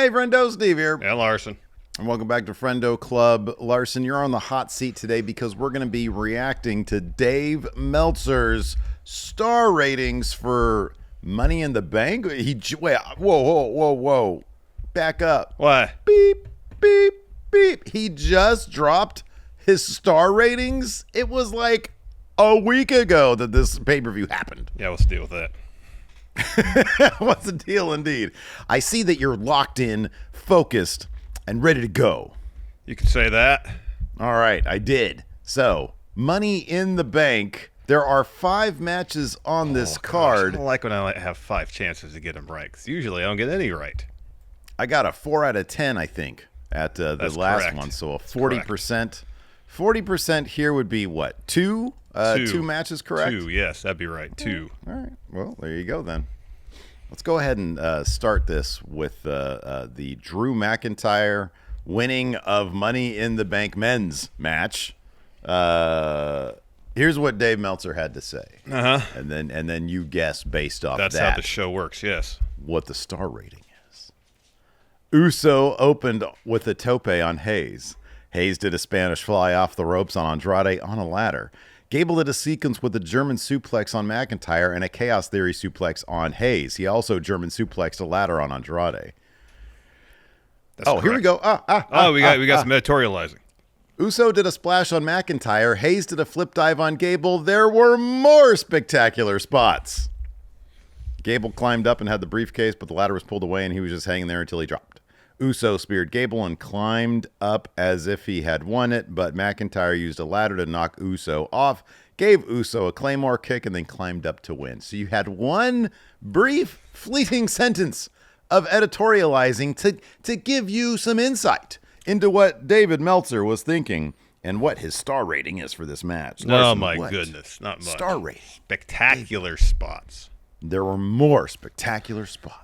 Hey, Friendo, Steve here. And Larson. And welcome back to Friendo Club. Larson, you're on the hot seat today because we're going to be reacting to Dave Meltzer's star ratings for Money in the Bank. Wait, whoa. Back up. Why? Beep, beep, beep. He just dropped his star ratings. It was like a week ago that this pay-per-view happened. Yeah, let's deal with that. What's the deal indeed? I see that you're locked in, focused, and ready to go. You can say that. All right, I did. So, Money in the Bank. There are 5 matches on this card. I don't like when I have 5 chances to get them right, because usually I don't get any right. I got a 4 out of 10, I think, at the last correct. one. So a 40%. 40% here would be what? 2? 2 matches, correct? 2, yes, that'd be right. 2. All right. Well, there you go then. Let's go ahead and start this with the Drew McIntyre winning of Money in the Bank men's match. Here's what Dave Meltzer had to say, and then you guess based off That's that how the show works. Yes. what the star rating is. Uso opened with a tope on Hayes. Hayes did a Spanish fly off the ropes on Andrade on a ladder. Gable did a sequence with a German suplex on McIntyre and a Chaos Theory suplex on Hayes. He also German suplexed a ladder on Andrade. That's Here we go. We got some editorializing. Uso did a splash on McIntyre. Hayes did a flip dive on Gable. There were more spectacular spots. Gable climbed up and had the briefcase, but the ladder was pulled away and he was just hanging there until he dropped. Uso speared Gable and climbed up as if he had won it, but McIntyre used a ladder to knock Uso off, gave Uso a Claymore kick, and then climbed up to win. So you had one brief, fleeting sentence of editorializing to give you some insight into what David Meltzer was thinking and what his star rating is for this match. Oh, my goodness. Not much. Star rating. Spectacular spots. There were more spectacular spots.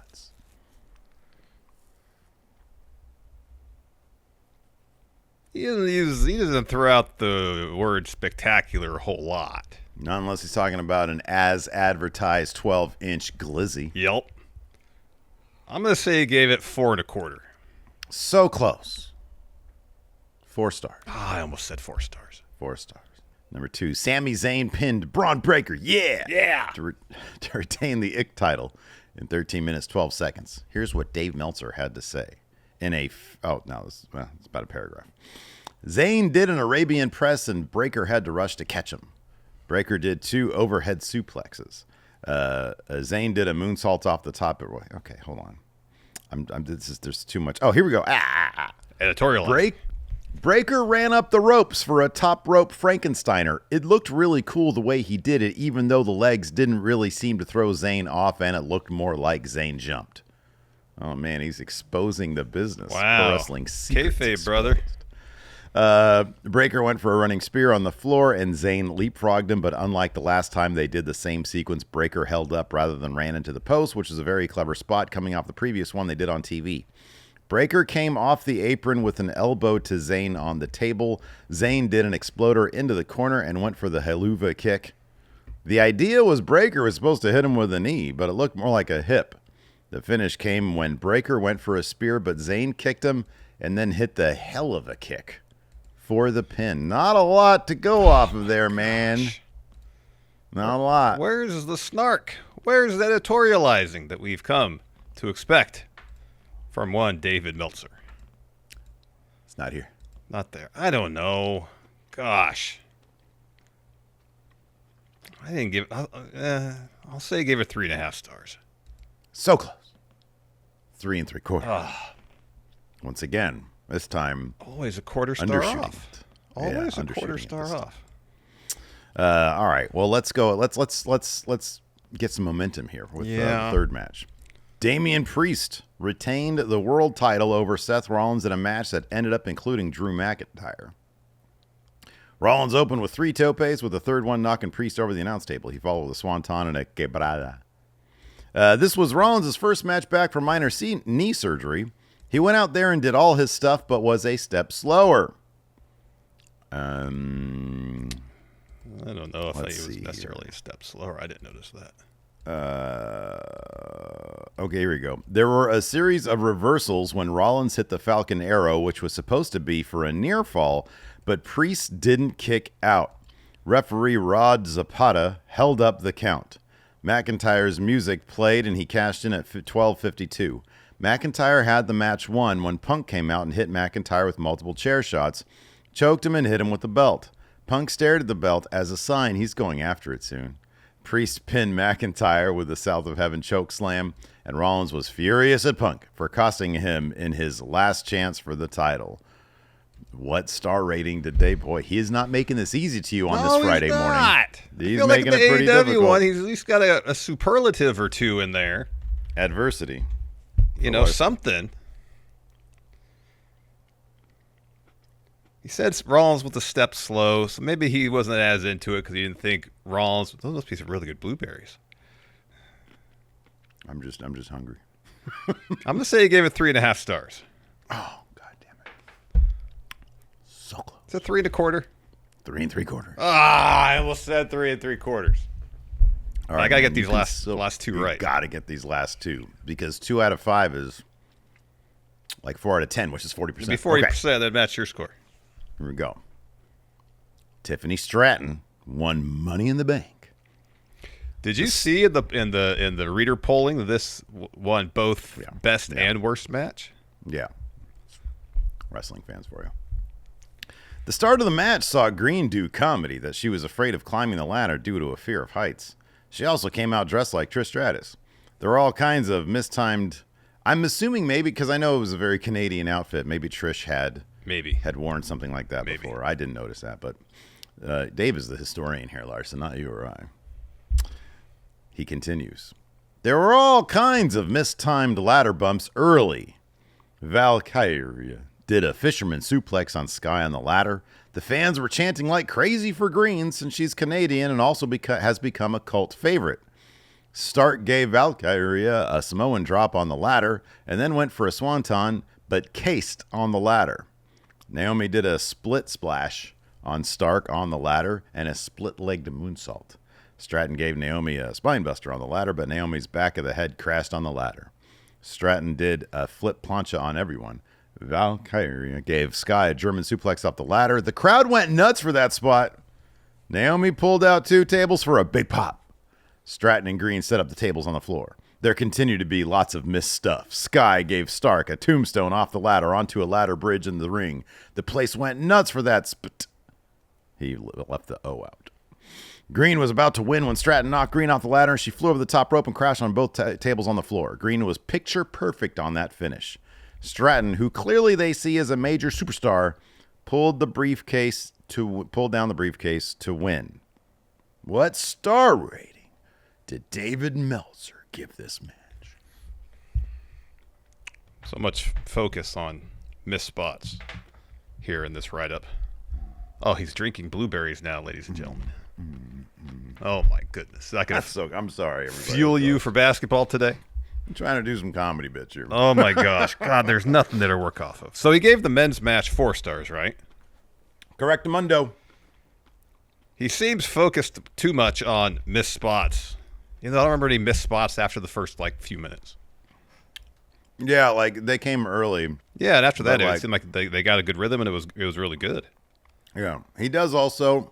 He doesn't throw out the word spectacular a whole lot. Not unless he's talking about an as-advertised 12-inch glizzy. Yep. I'm going to say he gave it 4 1/4. So close. 4 stars. I almost said 4 stars. 4 stars. Number 2, Sami Zayn pinned Braun Breaker. Yeah. To retain the IC title in 13 minutes, 12 seconds. Here's what Dave Meltzer had to say. It's about a paragraph. Zayn did an Arabian press and Breaker had to rush to catch him. Breaker did 2 overhead suplexes. Zayn did a moonsault off the top. Okay, hold on. There's too much. Oh, here we go. Editorial. Breaker ran up the ropes for a top rope Frankensteiner. It looked really cool the way he did it, even though the legs didn't really seem to throw Zayn off, and it looked more like Zayn jumped. Oh, man, he's exposing the business. Wow. Wrestling secrets Kayfabe, exposed. brother. Breaker went for a running spear on the floor, and Zayn leapfrogged him, but unlike the last time they did the same sequence, Breaker held up rather than ran into the post, which is a very clever spot coming off the previous one they did on TV. Breaker came off the apron with an elbow to Zayn on the table. Zayn did an exploder into the corner and went for the Helluva kick. The idea was Breaker was supposed to hit him with a knee, but it looked more like a hip. The finish came when Breaker went for a spear, but Zayn kicked him and then hit the hell of a kick for the pin. Not a lot to go off of there, man. Not a lot. Where's the snark? Where's the editorializing that we've come to expect from one David Meltzer? It's not here. Not there. I don't know. Gosh. I didn't give I'll say I gave it 3.5 stars. So close. 3 3/4. Once again, this time Always a quarter star undershooting off. it. Always Yeah, a quarter undershooting it star this time. off. All right. Well, let's go. Let's get some momentum here with the third match. Damian Priest retained the world title over Seth Rollins in a match that ended up including Drew McIntyre. Rollins opened with 3 topes, with the third one knocking Priest over the announce table. He followed with a swanton and a quebrada. This was Rollins' first match back from minor knee surgery. He went out there and did all his stuff, but was a step slower. I don't know if he was necessarily a step slower. I didn't notice that. Okay, here we go. There were a series of reversals when Rollins hit the Falcon Arrow, which was supposed to be for a near fall, but Priest didn't kick out. Referee Rod Zapata held up the count. McIntyre's music played, and he cashed in at 12:52. McIntyre had the match won when Punk came out and hit McIntyre with multiple chair shots, choked him, and hit him with the belt. Punk stared at the belt as a sign he's going after it soon. Priest pinned McIntyre with the South of Heaven choke slam, and Rollins was furious at Punk for costing him in his last chance for the title. What star rating did Dave? Boy, he is not making this easy to you on this Friday morning. He's making like it pretty difficult. One, he's at least got a superlative or two in there. Adversity. You know, something. He said Rollins was a step slow, so maybe he wasn't as into it because he didn't think Rollins. Those must be some really good blueberries. I'm just hungry. I'm gonna say he gave it 3.5 stars. Oh, God damn it! So close. It's a 3 1/4. 3 3/4. I almost said 3 3/4. All right, I gotta get these last two right. Gotta get these last two because 2 out of 5 is like 4 out of 10, which is 40%. It'd be 40%. That'd match your score. Here we go. Tiffany Stratton won Money in the Bank. Did you see in the reader polling that this won both best and worst match? Yeah. Wrestling fans for you. The start of the match saw Green do comedy that she was afraid of climbing the ladder due to a fear of heights. She also came out dressed like Trish Stratus. There were all kinds of mistimed. I'm assuming maybe because I know it was a very Canadian outfit. Maybe Trish had worn something like that before. I didn't notice that, but Dave is the historian here, Larson, not you or I. He continues. There were all kinds of mistimed ladder bumps early. Valkyria did a fisherman suplex on Sky on the ladder. The fans were chanting like crazy for Green since she's Canadian and also has become a cult favorite. Stark gave Valkyria a Samoan drop on the ladder and then went for a swanton, but cased on the ladder. Naomi did a split splash on Stark on the ladder and a split-legged moonsault. Stratton gave Naomi a spinebuster on the ladder, but Naomi's back of the head crashed on the ladder. Stratton did a flip plancha on everyone. Valkyria gave Sky a German suplex off the ladder. The crowd went nuts for that spot. Naomi pulled out 2 tables for a big pop. Stratton and Green set up the tables on the floor. There continued to be lots of missed stuff. Sky gave Stark a tombstone off the ladder onto a ladder bridge in the ring. The place went nuts for that He left the O out. Green was about to win when Stratton knocked Green off the ladder and she flew over the top rope and crashed on both tables on the floor. Green was picture perfect on that finish. Stratton, who clearly they see as a major superstar, pulled down the briefcase to win. What star rating did David Meltzer give this match? So much focus on missed spots here in this write-up. Oh, he's drinking blueberries now, ladies and gentlemen. Oh, my goodness. I'm sorry, everybody. Fuel you for basketball today? I'm trying to do some comedy bits here. Oh, my gosh. God, there's nothing there to work off of. So he gave the men's match 4 stars, right? Correctamundo. He seems focused too much on missed spots. I don't remember any missed spots after the first, few minutes. Yeah, they came early. Yeah, and after that, it seemed like they got a good rhythm, and it was really good. Yeah. He does also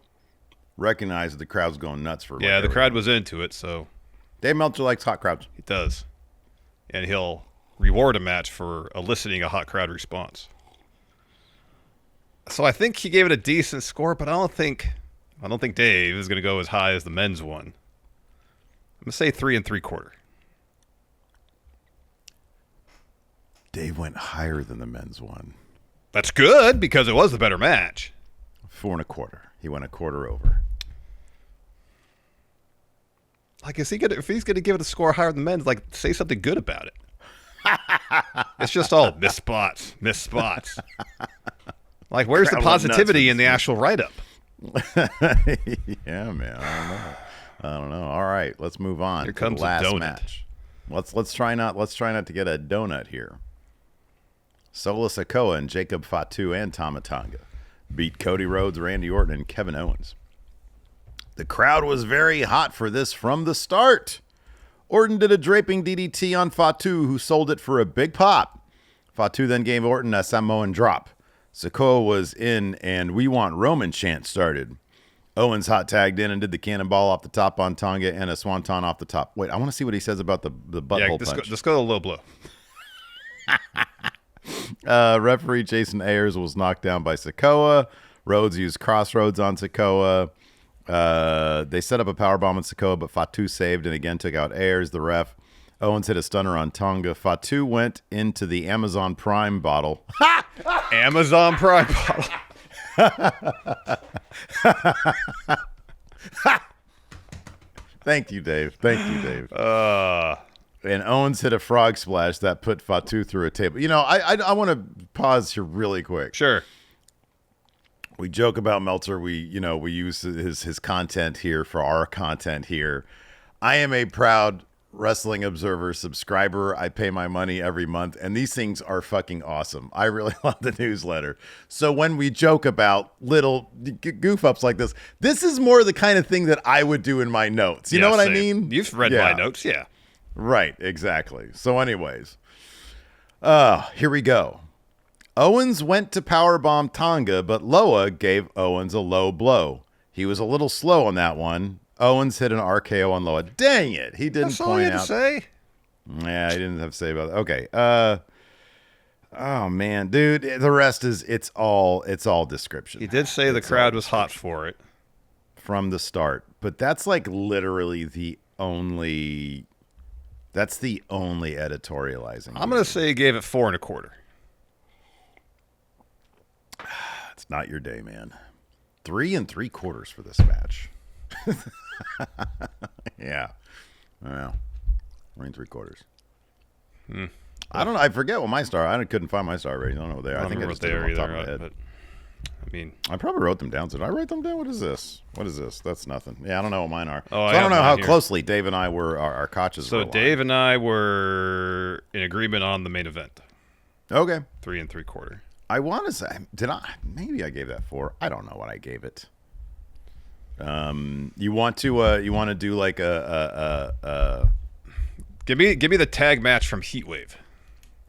recognize that the crowd's going nuts for the crowd was into it, so. Dave Meltzer likes hot crowds. He does. And he'll reward a match for eliciting a hot crowd response. So I think he gave it a decent score, but I don't think Dave is going to go as high as the men's one. I'm going to say 3 3/4. Dave went higher than the men's one. That's good because it was the better match. 4 1/4. He went a quarter over. If he's going to give it a score higher than men's, say something good about it. It's just all missed spots. Where's the positivity in the actual write-up? Yeah, man. I don't know. All right, let's move on. Here comes the last a donut. match. Let's try not to get a donut here. Solo Sikoa and Jacob Fatu and Tama Tonga beat Cody Rhodes, Randy Orton, and Kevin Owens. The crowd was very hot for this from the start. Orton did a draping DDT on Fatu, who sold it for a big pop. Fatu then gave Orton a Samoan drop. Sikoa was in, and "We Want Roman" chant started. Owens hot tagged in and did the cannonball off the top on Tonga and a swanton off the top. Wait, I want to see what he says about the butthole punch. Let's go to low blow. Referee Jason Ayers was knocked down by Sikoa. Rhodes used crossroads on Sikoa. They set up a powerbomb on Sikoa, but Fatu saved and again took out Ayers, the ref. Owens hit a stunner on Tonga. Fatu went into the Amazon Prime bottle. Amazon Prime bottle. Thank you, Dave. And Owens hit a frog splash that put Fatu through a table. You know, I want to pause here really quick. Sure. We joke about Meltzer. We use his content here for our content here. I am a proud Wrestling Observer subscriber. I pay my money every month, and these things are fucking awesome. I really love the newsletter. So when we joke about little goof ups like this is more the kind of thing that I would do in my notes. You know what I mean? You've read my notes, yeah. Right, exactly. So anyways, here we go. Owens went to powerbomb Tonga, but Loa gave Owens a low blow. He was a little slow on that one. Owens hit an RKO on Loa. Dang it. He didn't point out. That's all he had to say? Yeah, he didn't have to say about that. Okay. Oh, man. Dude, the rest is, it's all description. He did say the crowd was hot for it. From the start. But that's like literally the only editorializing. I'm going to say he gave it 4 1/4. It's not your day, man. 3 3/4 for this match. Yeah. Well, 3 3/4. I don't know. I forget what my star. I couldn't find my star rating. I don't know what they are. I think I just did them off the top of my head. But I mean, I probably wrote them down. Did I write them down? What is this? That's nothing. Yeah, I don't know what mine are. Oh, so I don't know how closely Dave and I were our coaches. So Dave and I were in agreement on the main event. Okay. 3 3/4. I want to say, did I? Maybe I gave that 4. I don't know what I gave it. You want to do like a give me the tag match from Heatwave.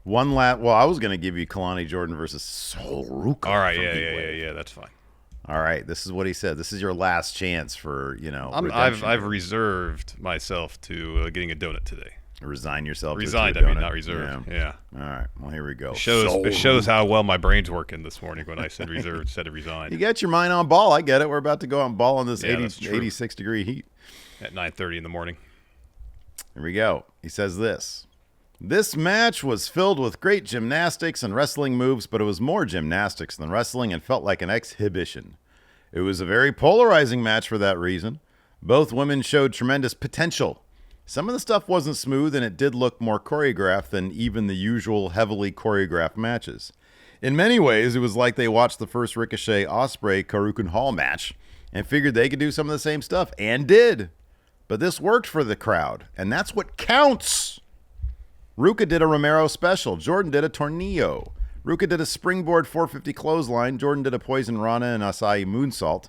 One lap. Well, I was going to give you Kalani Jordan versus Sol Ruka. All right, yeah, that's fine. All right, this is what he said. This is your last chance for I've reserved myself to getting a donut today. Resign yourself. Resigned, to a donut. I mean, not reserved. Yeah. All right. Well, here we go. It shows how well my brain's working this morning when I said reserved instead of resigned. You got your mind on ball. I get it. We're about to go on ball in this 86-degree heat. At 9:30 in the morning. Here we go. He says this. This match was filled with great gymnastics and wrestling moves, but it was more gymnastics than wrestling and felt like an exhibition. It was a very polarizing match for that reason. Both women showed tremendous potential. Some of the stuff wasn't smooth, and it did look more choreographed than even the usual heavily choreographed matches. In many ways, it was like they watched the first Ricochet Ospreay Karukun Hall match and figured they could do some of the same stuff, and did. But this worked for the crowd, and that's what counts. Ruka did a Romero special. Jordan did a Tornillo. Ruka did a springboard 450 clothesline. Jordan did a Poison Rana and Asai moonsault.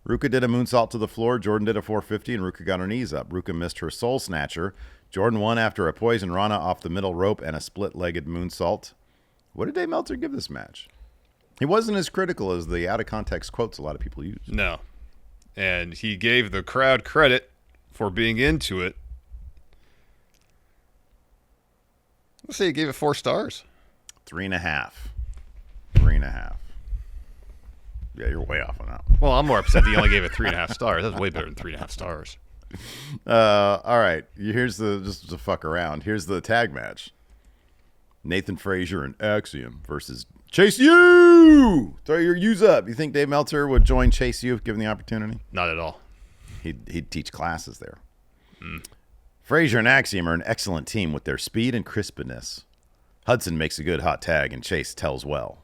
Ruka did a moonsault to the floor. Jordan did a 450, and Ruka got her knees up. Ruka missed her soul snatcher. Jordan won after a Poison Rana off the middle rope and a split-legged moonsault. What did Dave Meltzer give this match? He wasn't as critical as the out-of-context quotes a lot of people use. No. And he gave the crowd credit for being into it. Let's say he gave it 4 stars. 3.5. 3.5. Yeah, you're way off on that one. Well, I'm more upset that he only gave it 3.5 stars. That's way better than 3.5 stars. All right. Here's just to fuck around. Here's the tag match. Nathan Frazier and Axiom versus Chase U. Throw your U's up. You think Dave Meltzer would join Chase U if given the opportunity? Not at all. He'd teach classes there. Frazier and Axiom are an excellent team with their speed and crispness. Hudson makes a good hot tag, and Chase tells well.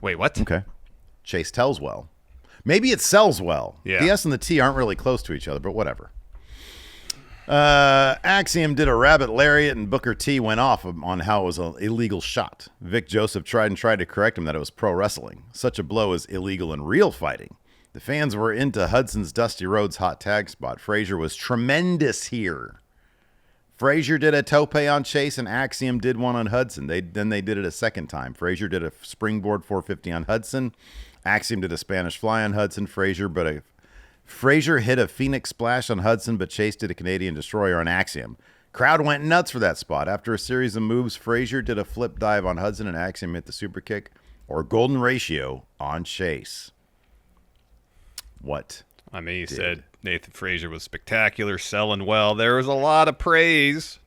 Wait, what? Okay. Chase tells well. Maybe it sells well. Yeah. The S and the T aren't really close to each other, but whatever. Axiom did a rabbit lariat, and Booker T went off on how it was an illegal shot. Vic Joseph tried to correct him that it was pro wrestling. Such a blow is illegal in real fighting. The fans were into Hudson's Dusty Rhodes hot tag spot. Frazier was tremendous here. Frazier did a tope on Chase, and Axiom did one on Hudson. Then they did it a second time. Frazier did a springboard 450 on Hudson. Axiom did a Spanish fly on Hudson. Frazier hit a Phoenix splash on Hudson, but Chase did a Canadian destroyer on Axiom. Crowd went nuts for that spot. After a series of moves, Frazier did a flip dive on Hudson, and Axiom hit the super kick or golden ratio on Chase. What? I mean, he said Nathan Frazier was spectacular, selling well. There was a lot of praise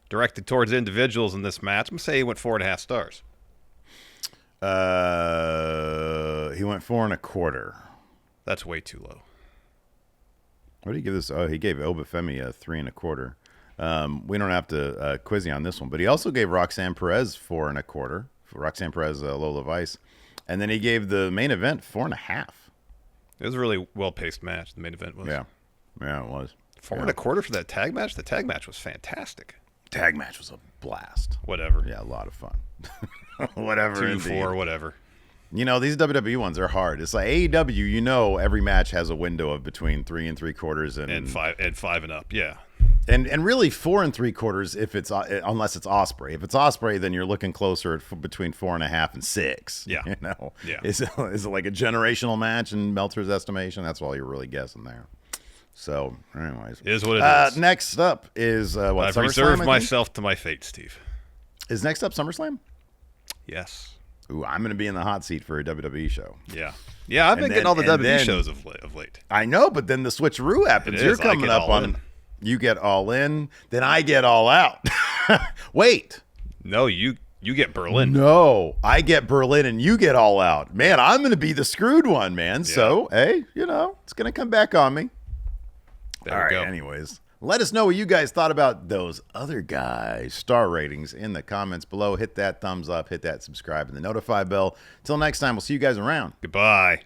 directed towards individuals in this match. I'm going to say he went 4.5 stars. He went 4.25. That's way too low. What did he give this? Oh, he gave Obafemi a 3.25. We don't have to quiz you on this one, but he also gave Roxanne Perez 4.25. Roxanne Perez, Lola Vice. And then he gave the main event 4.5. It was a really well-paced match, the main event was. Yeah, it was. 4.25 for that tag match? The tag match was fantastic. Tag match was a blast. Whatever. Yeah, a lot of fun. Whatever. 2-4, whatever. You know, these WWE ones are hard. It's like AEW, you know, every match has a window of between 3 3/4 and 5 and up, yeah. And really 4 3/4 if it's unless it's Osprey. If it's Osprey, then you're looking closer at between 4.5 and 6. Yeah, you know. Yeah. Is it like a generational match in Meltzer's estimation? That's all you're really guessing there. So, anyways, it is what it is. Next up is what? I've reserved myself to my fate, Steve. Is next up SummerSlam? Yes. Ooh, I'm going to be in the hot seat for a WWE show. Yeah. Yeah, I've been getting all the WWE shows of late. I know, but then the switcheroo happens. You're coming up on. You get all in, then I get all out. Wait. No, you get Berlin. No, I get Berlin and you get all out. Man, I'm going to be the screwed one, man. Yeah. So, hey, you know, it's going to come back on me. There we go. Anyways, let us know what you guys thought about those other guys' star ratings in the comments below. Hit that thumbs up, hit that subscribe, and the notify bell. Till next time, we'll see you guys around. Goodbye.